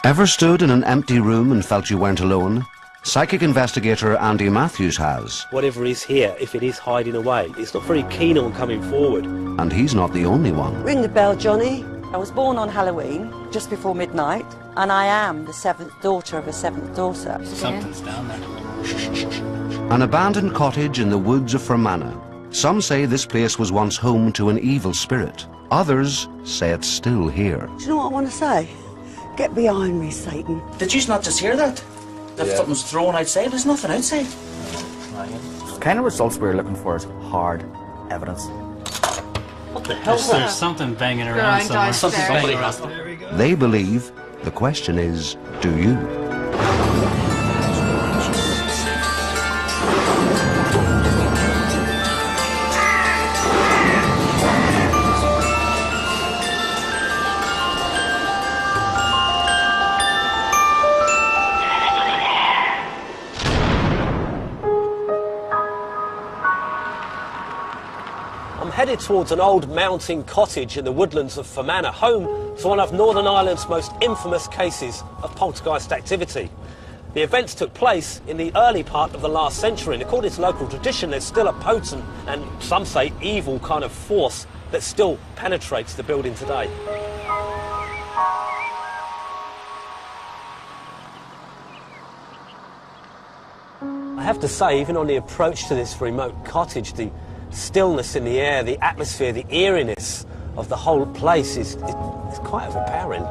Ever stood in an empty room and felt you weren't alone? Psychic investigator Andy Matthews has. Whatever is here, if it is hiding away, it's not very keen on coming forward. And he's not the only one. Ring the bell, Johnny. I was born on Halloween, just before midnight, and I am the 7th daughter of a 7th daughter. Something's down there. An abandoned cottage in the woods of Fermanagh. Some say this place was once home to an evil spirit. Others say it's still here. Do you know what I want to say? Get behind me, Satan. Did you not just hear that? If something's thrown outside, there's nothing outside. The kind of results we're looking for is hard evidence. What the hell? There's something banging around somewhere. Somebody has to. They believe. The question is, do you? Headed towards an old mountain cottage in the woodlands of Fermanagh, home to one of Northern Ireland's most infamous cases of poltergeist activity. The events took place in the early part of the last century, and according to local tradition, there's still a potent and, some say, evil kind of force that still penetrates the building today. I have to say, even on the approach to this remote cottage, the stillness in the air, the atmosphere, the eeriness of the whole place is quite overpowering.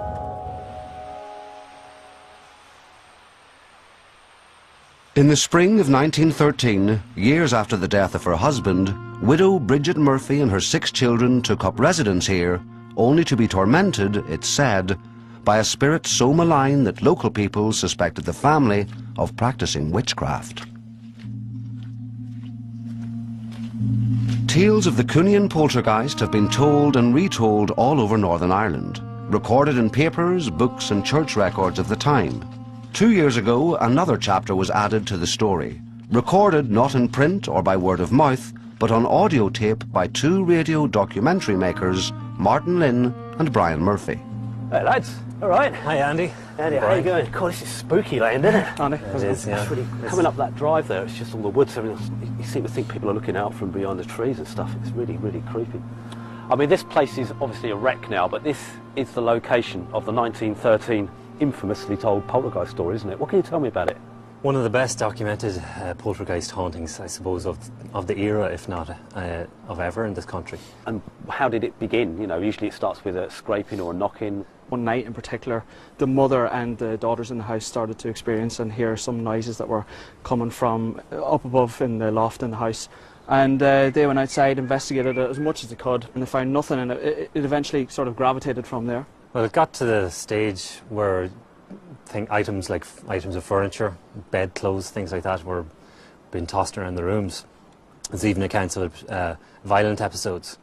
In the spring of 1913, years after the death of her husband, widow Bridget Murphy and her 6 children took up residence here, only to be tormented, it's said, by a spirit so malign that local people suspected the family of practicing witchcraft. Tales of the Cooneen poltergeist have been told and retold all over Northern Ireland, recorded in papers, books and church records of the time. 2 years ago, another chapter was added to the story, recorded not in print or by word of mouth, but on audio tape by 2 radio documentary makers, Martin Lynn and Brian Murphy. Hey lads, all right? Hey Andy. Andy, how you going? God, this is spooky land, isn't it? Andy? It is, yeah. It's really, coming up that drive there, it's just all the woods. I mean, you seem to think people are looking out from behind the trees and stuff. It's really, really creepy. I mean, this place is obviously a wreck now, but this is the location of the 1913 infamously told poltergeist story, isn't it? What can you tell me about it? One of the best documented poltergeist hauntings, I suppose, of the era, if not of ever in this country. And how did it begin? You know, usually it starts with a scraping or a knocking. One night in particular, the mother and the daughters in the house started to experience and hear some noises that were coming from up above in the loft in the house. And they went outside, investigated it as much as they could, and they found nothing, and it eventually sort of gravitated from there. Well, it got to the stage where items of furniture, bedclothes, things like that were being tossed around the rooms. There's even accounts of violent episodes.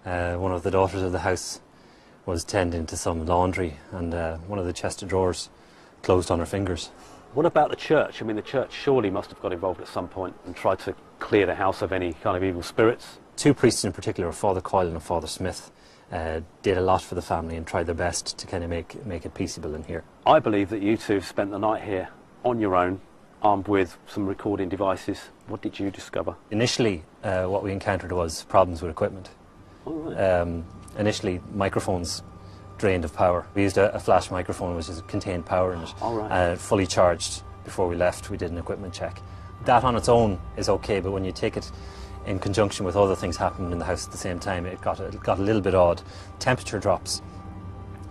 One of the daughters of the house was tending to some laundry, and one of the chest of drawers closed on her fingers. What about the church? I mean, the church surely must have got involved at some point and tried to clear the house of any kind of evil spirits. 2 priests in particular, Father Coyle and Father Smith, did a lot for the family and tried their best to kind of make it peaceable in here. I believe that you two spent the night here on your own, armed with some recording devices. What did you discover? Initially, what we encountered was problems with equipment. Oh, right. Initially, microphones drained of power. We used a flash microphone which contained power in it, All right. fully charged. Before we left, we did an equipment check. That on its own is okay, but when you take it in conjunction with other things happening in the house at the same time, it got a little bit odd. Temperature drops,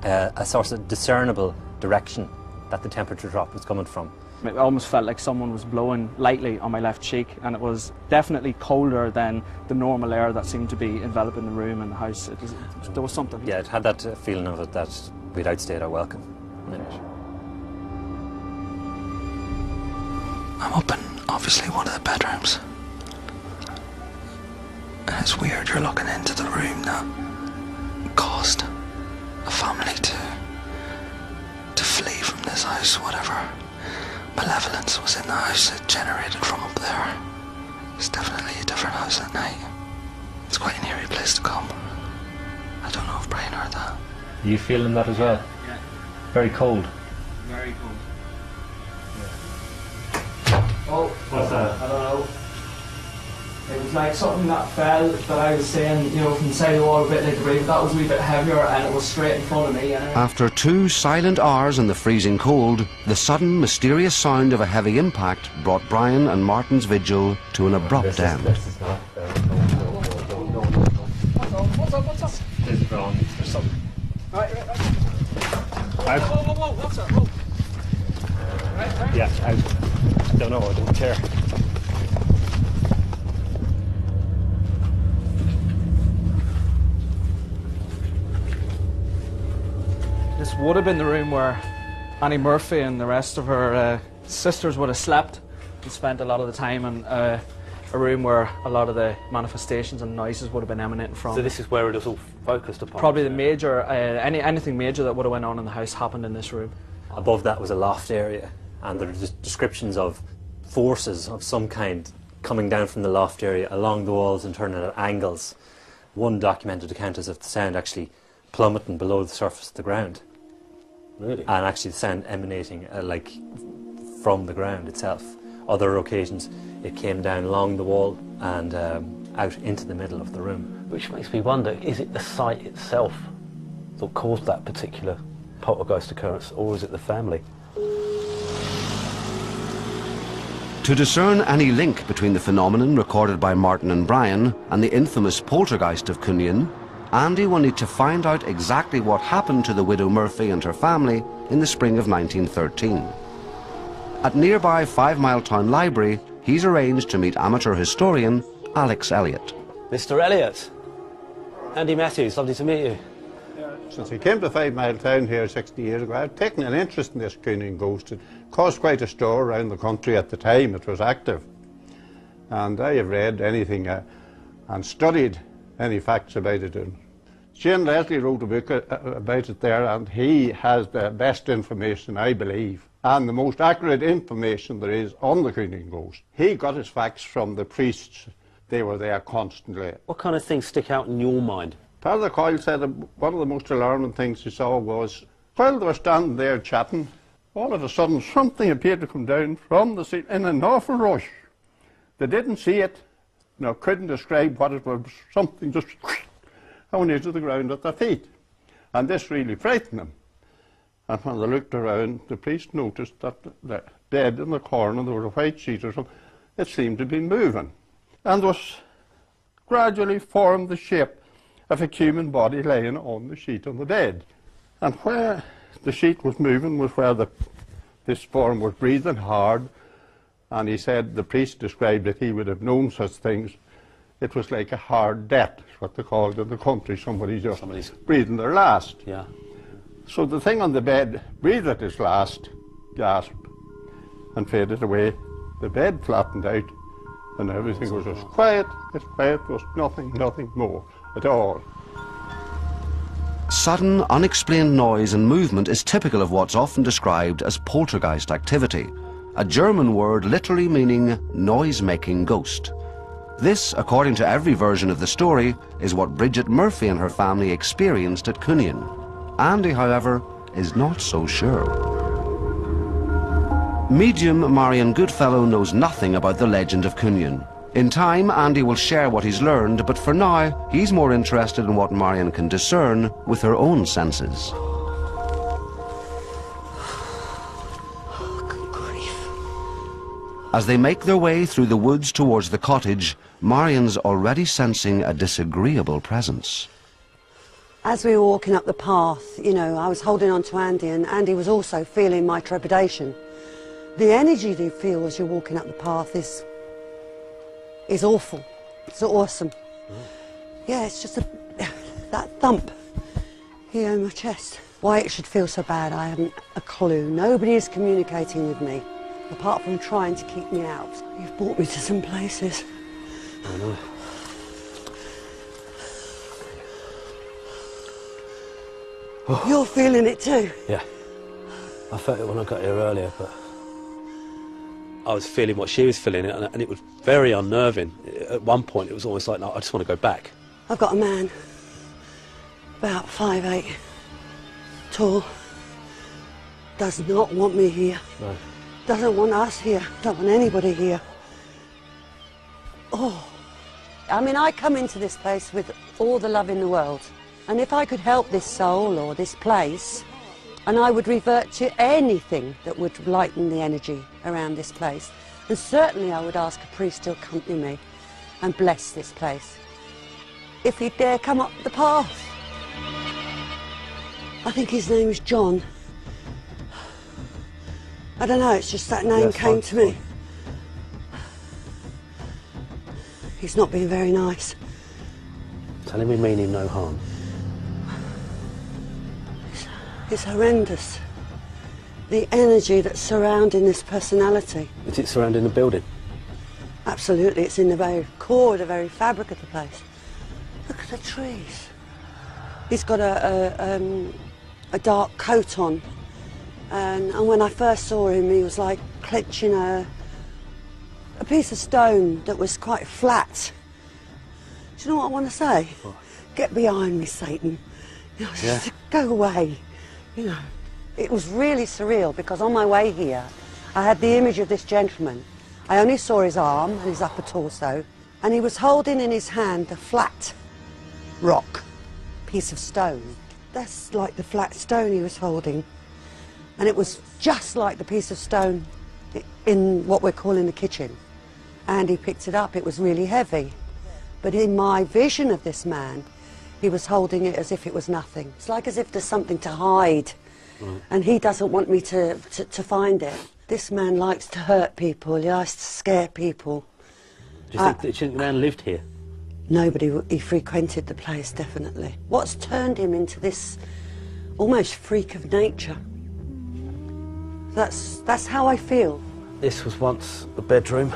a sort of discernible direction that the temperature drop was coming from. It almost felt like someone was blowing lightly on my left cheek, and it was definitely colder than the normal air that seemed to be enveloping the room and the house. There was something. Yeah, it had that feeling of it that we'd outstayed our welcome in it. I'm up in, obviously, one of the bedrooms. And it's weird, you're looking into the room that caused a family to flee from this house, whatever malevolence was in the house, it generated from up there. It's definitely a different house at night. It's quite an eerie place to come. I don't know if Brian heard that. Are you feeling that as well? Yeah. Very cold. Very cool. Oh, What's that? I don't know. It was like something that fell that I was saying, you know, from the side of the wall a bit like the but that was a wee bit heavier and it was straight in front of me. Anyway. After 2 silent hours in the freezing cold, the sudden mysterious sound of a heavy impact brought Brian and Martin's vigil to an abrupt end. This is not. What's up? This is wrong. There's something. Right. Out. What's up? Whoa. Right. Yeah, out. Don't know. I don't care. This would have been the room where Annie Murphy and the rest of her sisters would have slept and spent a lot of the time, and a room where a lot of the manifestations and noises would have been emanating from. So this is where it was all focused upon? Probably the major, anything major that would have went on in the house happened in this room. Above that was a loft area, and there were descriptions of forces of some kind coming down from the loft area along the walls and turning at angles. One documented account is of the sound actually plummeting below the surface of the ground. Really? And actually the sound emanating like from the ground itself. Other occasions it came down along the wall and out into the middle of the room. Which makes me wonder, is it the site itself that caused that particular poltergeist occurrence, or is it the family? To discern any link between the phenomenon recorded by Martin and Brian and the infamous poltergeist of Cooneen, Andy will need to find out exactly what happened to the widow Murphy and her family in the spring of 1913. At nearby 5 Mile Town Library, he's arranged to meet amateur historian Alex Elliott. Mr. Elliott, Andy Matthews, lovely to meet you. Since I came to 5 Mile Town here 60 years ago, I'd taken an interest in this Cooneen ghost. It caused quite a stir around the country at the time it was active. And I have read anything and studied any facts about it. And Shane Leslie wrote a book about it there, and he has the best information, I believe, and the most accurate information there is on the Cooneen ghost. He got his facts from the priests. They were there constantly. What kind of things stick out in your mind? Father Coyle said one of the most alarming things he saw was, while they were standing there chatting, all of a sudden something appeared to come down from the ceiling in an awful rush. They didn't see it, no, couldn't describe what it was. Something just went into the ground at their feet. And this really frightened them. And when they looked around, the priest noticed that the bed in the corner, there was a white sheet or something, it seemed to be moving. And was gradually formed the shape of a human body laying on the sheet on the bed. And where the sheet was moving was where this form was breathing hard. And he said, the priest described it, he would have known such things. It was like a hard death, what they called in the country. Somebody's breathing their last. Yeah. So the thing on the bed breathed at his last, gasped, and faded away. The bed flattened out, and everything was as quiet was nothing more at all. Sudden, unexplained noise and movement is typical of what's often described as poltergeist activity, a German word literally meaning noise-making ghost. This, according to every version of the story, is what Bridget Murphy and her family experienced at Cooneen. Andy, however, is not so sure. Medium Marion Goodfellow knows nothing about the legend of Cooneen. In time, Andy will share what he's learned, but for now, he's more interested in what Marion can discern with her own senses. Good grief. As they make their way through the woods towards the cottage, Marion's already sensing a disagreeable presence. As we were walking up the path, you know, I was holding on to Andy, and Andy was also feeling my trepidation. The energy that you feel as you're walking up the path is awful. It's awesome. Yeah, it's just that thump here in my chest. Why it should feel so bad, I haven't a clue. Nobody is communicating with me, apart from trying to keep me out. You've brought me to some places. I know. You're feeling it too? Yeah. I felt it when I got here earlier, but I was feeling what she was feeling, and it was very unnerving. At one point, it was almost like, no, I just want to go back. I've got a man, about 5'8", tall, does not want me here. No. Doesn't want us here. Don't want anybody here. Oh. I mean, I come into this place with all the love in the world. And if I could help this soul or this place, and I would revert to anything that would lighten the energy around this place, and certainly I would ask a priest to accompany me and bless this place, if he'd dare come up the path. I think his name is John. I don't know, it's just that name came to me. He's not being very nice. Tell him we mean him no harm. It's horrendous. The energy that's surrounding this personality. Is it surrounding the building? Absolutely, it's in the very core, the very fabric of the place. Look at the trees. He's got a dark coat on. And when I first saw him, he was like clenching a piece of stone that was quite flat. Do you know what I want to say? What? Get behind me, Satan. You know, just go away. You know, it was really surreal because on my way here, I had the image of this gentleman. I only saw his arm and his upper torso, and he was holding in his hand a flat rock, piece of stone. That's like the flat stone he was holding. And it was just like the piece of stone in what we're calling the kitchen. And he picked it up, it was really heavy. But in my vision of this man, he was holding it as if it was nothing. It's like as if there's something to hide, and he doesn't want me to find it. This man likes to hurt people, he likes to scare people. Do you think the man lived here? Nobody, he frequented the place, definitely. What's turned him into this almost freak of nature? That's how I feel. This was once a bedroom.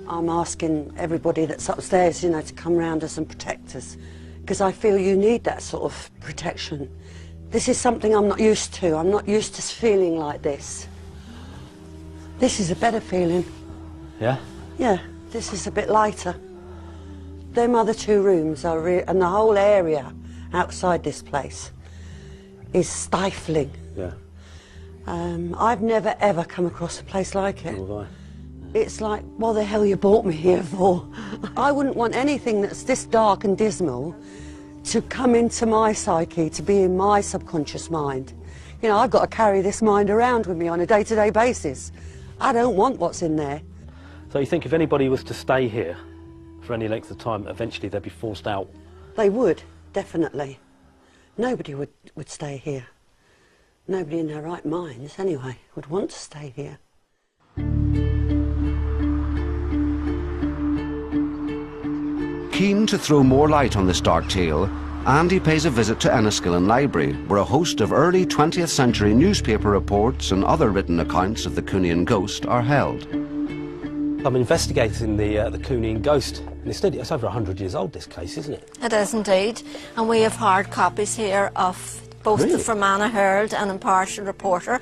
I'm asking everybody that's upstairs, you know, to come round us and protect us, because I feel you need that sort of protection. This is something I'm not used to. I'm not used to feeling like this. This is a better feeling. Yeah? Yeah, this is a bit lighter. Them other two rooms are and the whole area outside this place is stifling. Yeah. I've never ever come across a place like it. Nor have I. It's like, what the hell you brought me here for? I wouldn't want anything that's this dark and dismal to come into my psyche, to be in my subconscious mind. You know, I've got to carry this mind around with me on a day-to-day basis. I don't want what's in there. So you think if anybody was to stay here for any length of time, eventually they'd be forced out? They would, definitely. Nobody would stay here. Nobody in their right minds, anyway, would want to stay here. Keen to throw more light on this dark tale, Andy pays a visit to Enniskillen Library, where a host of early 20th century newspaper reports and other written accounts of the Cooneen ghost are held. I'm investigating the Cooneen ghost, and it's over 100 years old, this case, isn't it? It is indeed, and we have hard copies here of both the Fermanagh Herald and Impartial Reporter.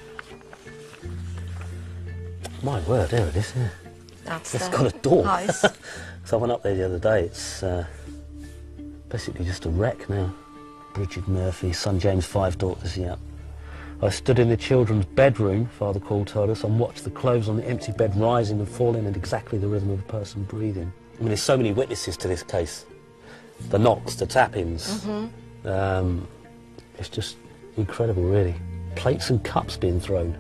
My word, there it is, yeah. It's got a door. House. So I went up there the other day. It's basically just a wreck now. Richard Murphy, son James, 5 daughters, yeah. I stood in the children's bedroom, Father Call told us, and watched the clothes on the empty bed rising and falling at exactly the rhythm of a person breathing. I mean, there's so many witnesses to this case. The knocks, the tap-ins. It's just incredible, really. Plates and cups being thrown.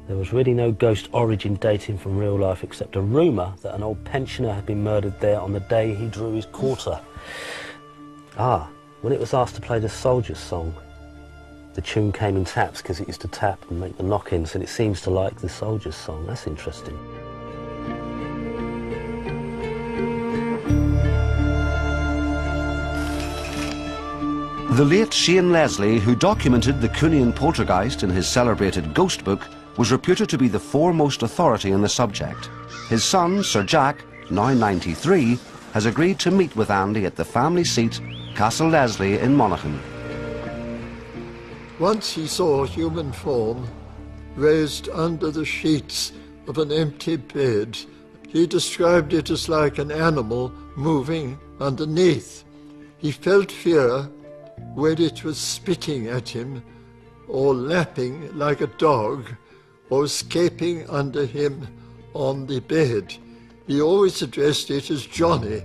There was really no ghost origin dating from real life except a rumour that an old pensioner had been murdered there on the day he drew his quarter. When it was asked to play the Soldier's Song, the tune came in taps because it used to tap and make the knock-ins, and it seems to like the Soldier's Song. That's interesting. The late Shane Leslie, who documented the Cooneen poltergeist in his celebrated Ghost Book, was reputed to be the foremost authority on the subject. His son, Sir Jack, now 93, has agreed to meet with Andy at the family seat, Castle Leslie in Monaghan. Once he saw a human form raised under the sheets of an empty bed. He described it as like an animal moving underneath. He felt fear when it was spitting at him or lapping like a dog, or escaping under him on the bed. He always addressed it as Johnny.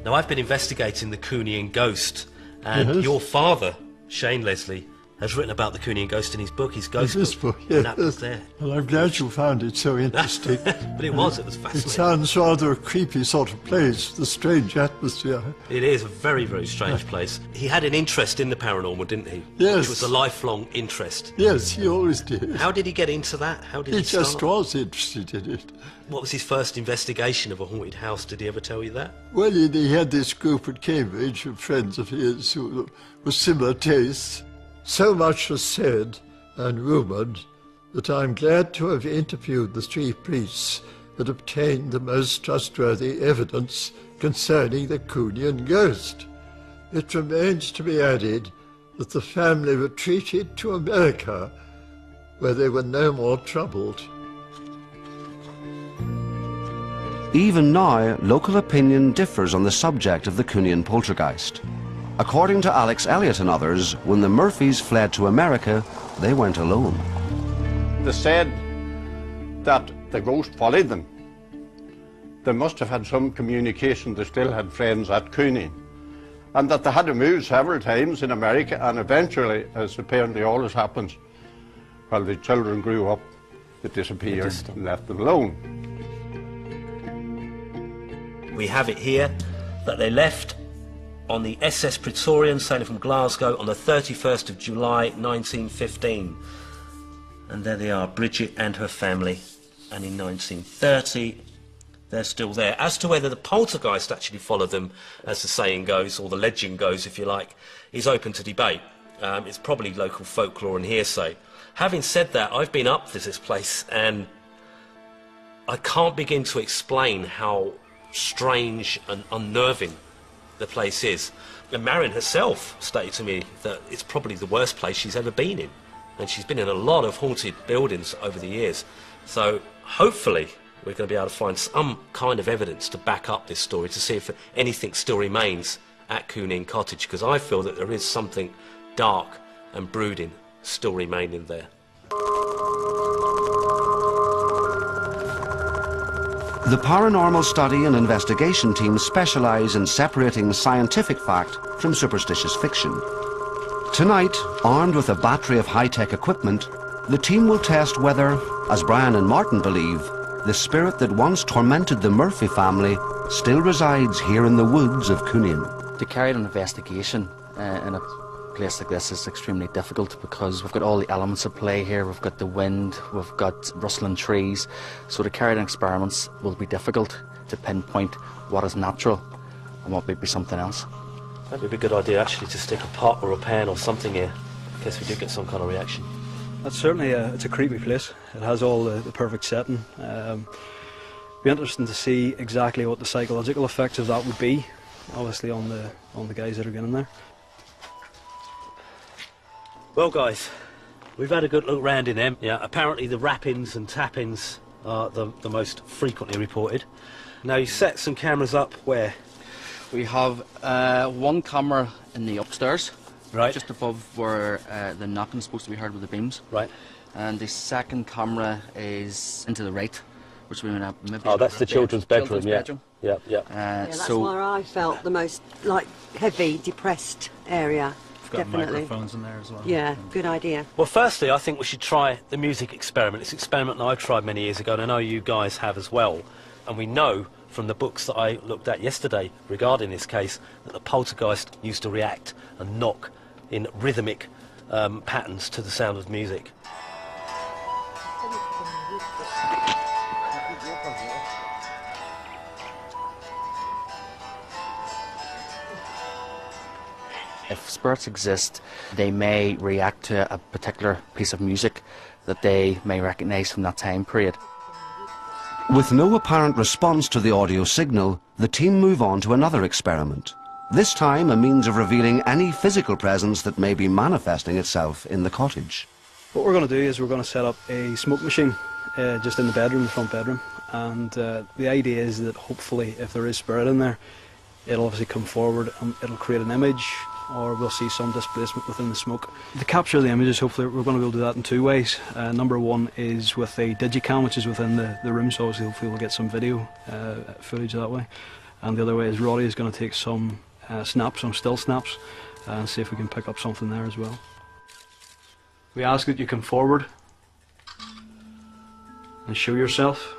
Now, I've been investigating the Cooneen ghost, and Yes. your father, Shane Leslie, has written about the Cooneen ghost in his book, his ghost This book. book, And yes. that was there. Well, I'm glad you found it so interesting. But it was fascinating. It sounds rather a creepy sort of place, the strange atmosphere. It is a very, very strange place. He had an interest in the paranormal, didn't he? Yes. Which was a lifelong interest. Yes, he always did. How did he get into that? How did He he just start? was interested in it. What was his first investigation of a haunted house? Did he ever tell you that? Well, he had this group at Cambridge of friends of his who were similar tastes. So much was said and rumoured that I'm glad to have interviewed the three priests and obtained the most trustworthy evidence concerning the Cooneen ghost. It remains to be added that the family retreated to America, where they were no more troubled. Even now, local opinion differs on the subject of the Cooneen poltergeist. According to Alex Elliott and others, when the Murphys fled to America, they went alone. They said that the ghost followed them. They must have had some communication. They still had friends at Cooneen. And that they had to move several times in America, and eventually, as apparently always happens, while the children grew up, they disappeared and left them alone. We have it here that they left on the SS Praetorian sailing from Glasgow on the 31st of July 1915. And there they are, Bridget and her family. And in 1930, they're still there. As to whether the poltergeist actually followed them, as the saying goes, or the legend goes, if you like, is open to debate. It's probably local folklore and hearsay. Having said that, I've been up to this place, and I can't begin to explain how strange and unnerving the place is. And Marion herself stated to me that it's probably the worst place she's ever been in. And she's been in a lot of haunted buildings over the years. So hopefully we're going to be able to find some kind of evidence to back up this story, to see if anything still remains at Cooneen Cottage, because I feel that there is something dark and brooding still remaining there. The paranormal study and investigation teams specialise in separating scientific fact from superstitious fiction. Tonight, armed with a battery of high-tech equipment, the team will test whether, as Brian and Martin believe, the spirit that once tormented the Murphy family still resides here in the woods of Cooneen. To carry out an investigation in a place like this is extremely difficult because we've got all the elements at play here. We've got the wind, we've got rustling trees, so to carry out experiments will be difficult to pinpoint what is natural and what might be something else. That'd be a good idea, actually, to stick a pot or a pan or something here, in case we do get some kind of reaction. That's certainly it's a creepy place. It has all the perfect setting. Be interesting to see exactly what the psychological effects of that would be, obviously on the guys that are getting there. Well, guys, we've had a good look round in them. Yeah, apparently the rappings and tappings are the most frequently reported. Now, you set some cameras up where? We have one camera in the upstairs, right, just above where the knocking's supposed to be heard with the beams. Right. And the second camera is into the right, which we maybe. Oh, that's the children's bedroom. Yeah. Yeah. Yeah, that's where I felt the most heavy, depressed area. We've got Definitely. microphones in there as well. Yeah, good idea. Well, firstly, I think we should try the music experiment. It's an experiment that I tried many years ago, and I know you guys have as well. And we know from the books that I looked at yesterday regarding this case that the poltergeist used to react and knock in rhythmic patterns to the sound of music. If spirits exist, they may react to a particular piece of music that they may recognise from that time period. With no apparent response to the audio signal, the team move on to another experiment. This time a means of revealing any physical presence that may be manifesting itself in the cottage. What we're going to do is we're going to set up a smoke machine just in the bedroom, the front bedroom, and the idea is that hopefully if there is spirit in there, it'll obviously come forward and it'll create an image or we'll see some displacement within the smoke. To capture the images, hopefully we're going to be able to do that in two ways. Number one is with a digicam, which is within the room, so obviously hopefully we'll get some video footage that way. And the other way is Roddy is going to take some snaps, some still snaps, and see if we can pick up something there as well. We ask that you come forward and show yourself.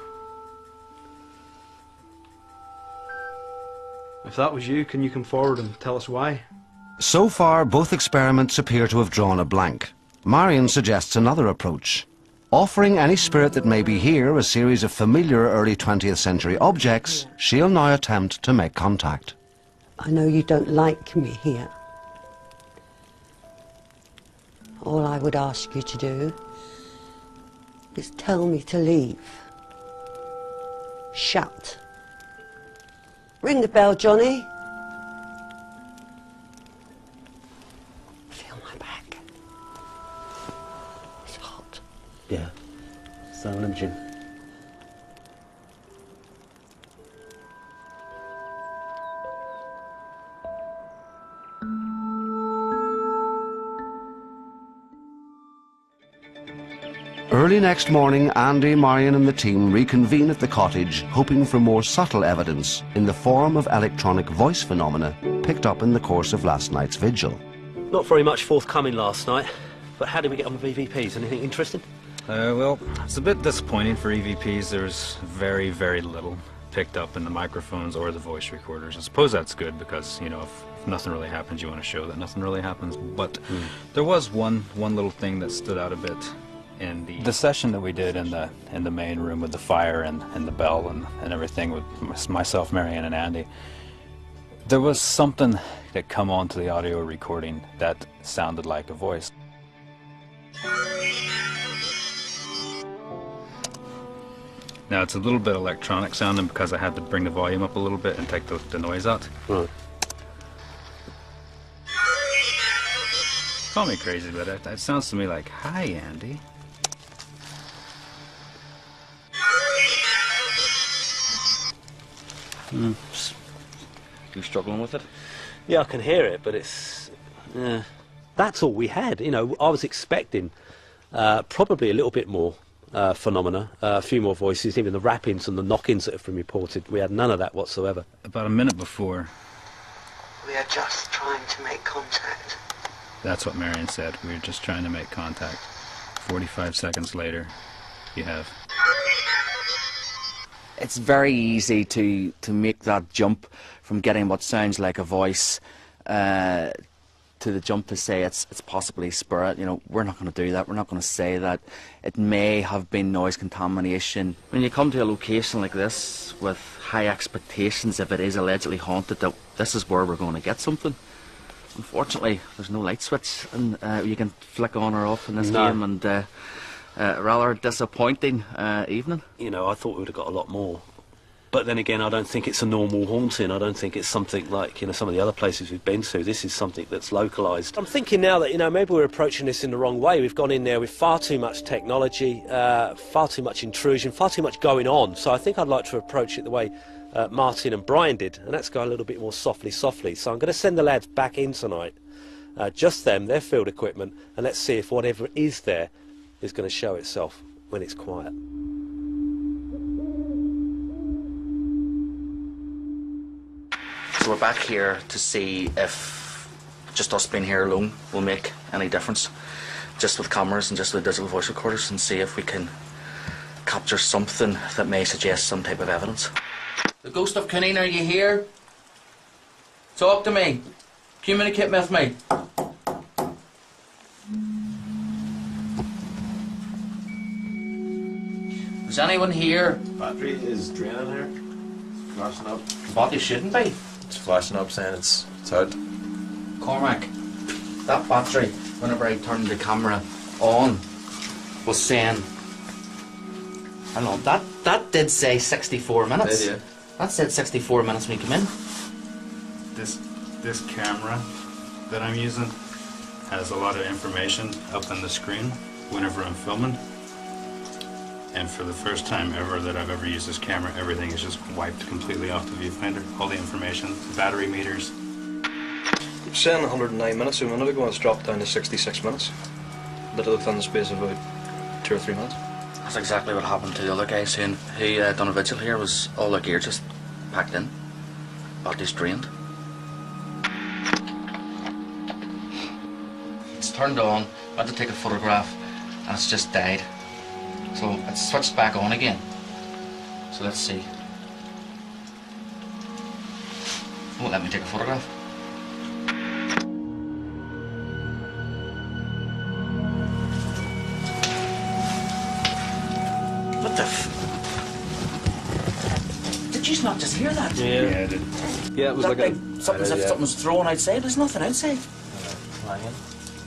If that was you, can you come forward and tell us why? So far, both experiments appear to have drawn a blank. Marion suggests another approach. Offering any spirit that may be here a series of familiar early 20th century objects, she'll now attempt to make contact. I know you don't like me here. All I would ask you to do is tell me to leave. Shut. Ring the bell, Johnny. Feel my back. It's hot. Yeah. So lynching. Early next morning, Andy, Marion and the team reconvene at the cottage, hoping for more subtle evidence in the form of electronic voice phenomena picked up in the course of last night's vigil. Not very much forthcoming last night, but how did we get on with EVPs? Anything interesting? Well, it's a bit disappointing for EVPs. There's very, very little picked up in the microphones or the voice recorders. I suppose that's good because, you know, if nothing really happens, you want to show that nothing really happens. But there was one little thing that stood out a bit. In the session that we did in the main room with the fire and the bell and everything with myself, Marianne and Andy, there was something that come onto the audio recording that sounded like a voice. Now it's a little bit electronic sounding because I had to bring the volume up a little bit and take the noise out. Right. Call me crazy, but it sounds to me like, "Hi, Andy." You struggling with it? Yeah, I can hear it, but it's... that's all we had. You know, I was expecting probably a little bit more phenomena, a few more voices, even the rappings and the knock-ins that have been reported. We had none of that whatsoever. About a minute before. We are just trying to make contact. That's what Marion said. We were just trying to make contact. 45 seconds later, you have... It's very easy to make that jump from getting what sounds like a voice to the jump to say it's possibly spirit. You know, we're not going to do that. We're not going to say that. It may have been noise contamination. When you come to a location like this with high expectations, if it is allegedly haunted, that this is where we're going to get something. Unfortunately, there's no light switch and you can flick on or off in this game, and rather disappointing evening. You know, I thought we would have got a lot more. But then again, I don't think it's a normal haunting. I don't think it's something like, you know, some of the other places we've been to. This is something that's localised. I'm thinking now that, you know, maybe we're approaching this in the wrong way. We've gone in there with far too much technology, far too much intrusion, far too much going on. So I think I'd like to approach it the way Martin and Brian did, and that's go a little bit more softly. So I'm going to send the lads back in tonight, just them, their field equipment, and let's see if whatever is there is going to show itself when it's quiet. So we're back here to see if just us being here alone will make any difference, just with cameras and just with digital voice recorders, and see if we can capture something that may suggest some type of evidence. The ghost of Cooneen, are you here? Talk to me. Communicate with me. Is anyone here? Battery is draining here. It's flashing up. But it shouldn't be. It's flashing up saying it's out. Cormac, that battery, whenever I turned the camera on, was saying... Hang on, that did say 64 minutes. Did, yeah. That said 64 minutes when you come in. This camera that I'm using has a lot of information up on the screen whenever I'm filming. And for the first time ever that I've ever used this camera, everything is just wiped completely off the viewfinder. All the information, the battery meters. saying 109 minutes a minute ago, and it's dropped down to 66 minutes. Literally within the space of about 2 or 3 minutes. That's exactly what happened to the other guy soon. He done a vigil here, was all their gear just packed in, bodies drained. It's turned on, went to take a photograph, and it's just died. So it's switched back on again. So let's see. Won't let me take a photograph. What the Did you not just hear that? Yeah, I did. Yeah, it was like something was thrown outside. There's nothing outside.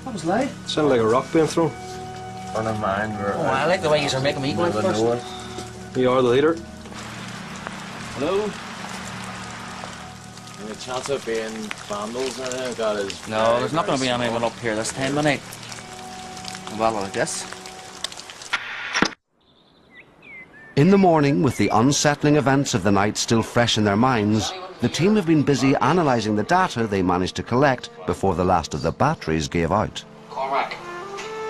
That was loud. Sounded like a rock being thrown. On a mind. Oh, I like the way you're making me go out first. You are the leader. Hello? Any chance of being vandals or anything? God, is No, there's not going to be anyone up here this time of night. Well, I guess. In the morning, with the unsettling events of the night still fresh in their minds, the team have been busy analysing the data they managed to collect before the last of the batteries gave out. Cormac,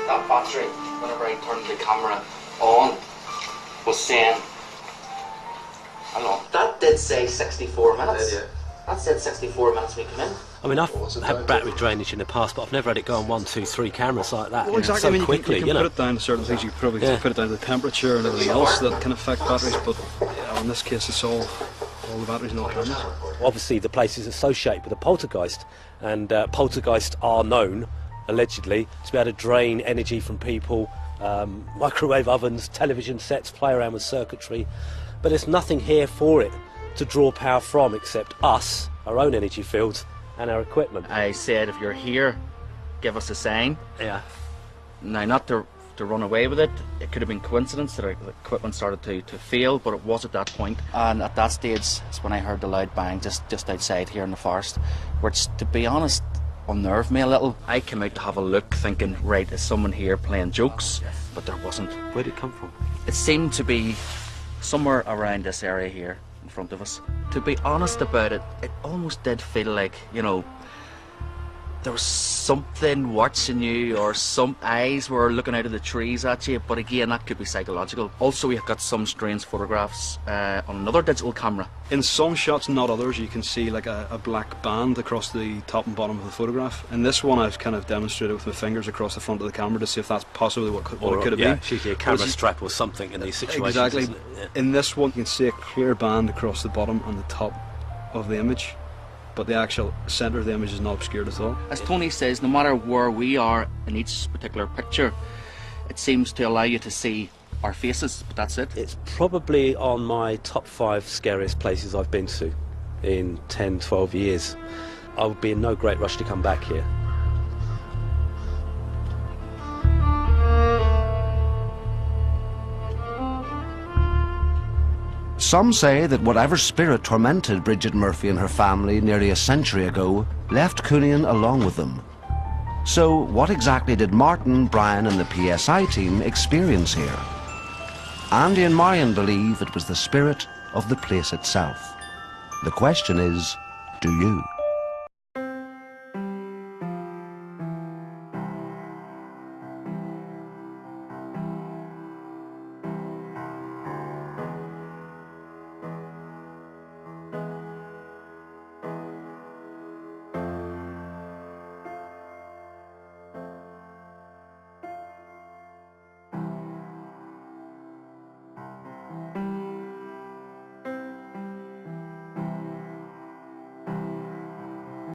that battery, whenever I turned the camera on, was saying, hello, that did say 64 minutes. That said 64 minutes we come in. I mean, I've had battery drainage in the past, but I've never had it go on 1, 2, 3 cameras like that. Well, exactly. So I mean, quickly, you can put it down to certain things. You can probably put it down to the temperature and everything else that can affect batteries. But in this case, it's all the batteries, no cameras. Obviously, the place is associated with a poltergeist, and poltergeists are known, allegedly, to be able to drain energy from people, microwave ovens, television sets, play around with circuitry. But there's nothing here for it to draw power from except us, our own energy fields, and our equipment. I said, if you're here, give us a sign. Yeah. Now, not to run away with it. It could have been coincidence that the equipment started to fail, but it was at that point. And at that stage, it's when I heard the loud bang just outside here in the forest, which, to be honest, unnerved me a little. I came out to have a look, thinking, right, is someone here playing jokes? But there wasn't. Where did it come from? It seemed to be somewhere around this area here in front of us. To be honest about it, it almost did feel like, you know, there was something watching you, or some eyes were looking out of the trees at you, but again, that could be psychological. Also, we have got some strange photographs on another digital camera. In some shots, not others, you can see like a black band across the top and bottom of the photograph. In this one, I've kind of demonstrated with my fingers across the front of the camera to see if that's possibly what it could have been. It's usually a camera strap or something in these situations. Exactly. Isn't it? Yeah. In this one, you can see a clear band across the bottom and the top of the image, but the actual centre of the image is not obscured at all. As Tony says, no matter where we are in each particular picture, it seems to allow you to see our faces, but that's it. It's probably on my top 5 scariest places I've been to in 10, 12 years. I would be in no great rush to come back here. Some say that whatever spirit tormented Bridget Murphy and her family nearly a century ago left Cooneen along with them. So what exactly did Martin, Brian and the PSI team experience here? Andy and Marion believe it was the spirit of the place itself. The question is, do you?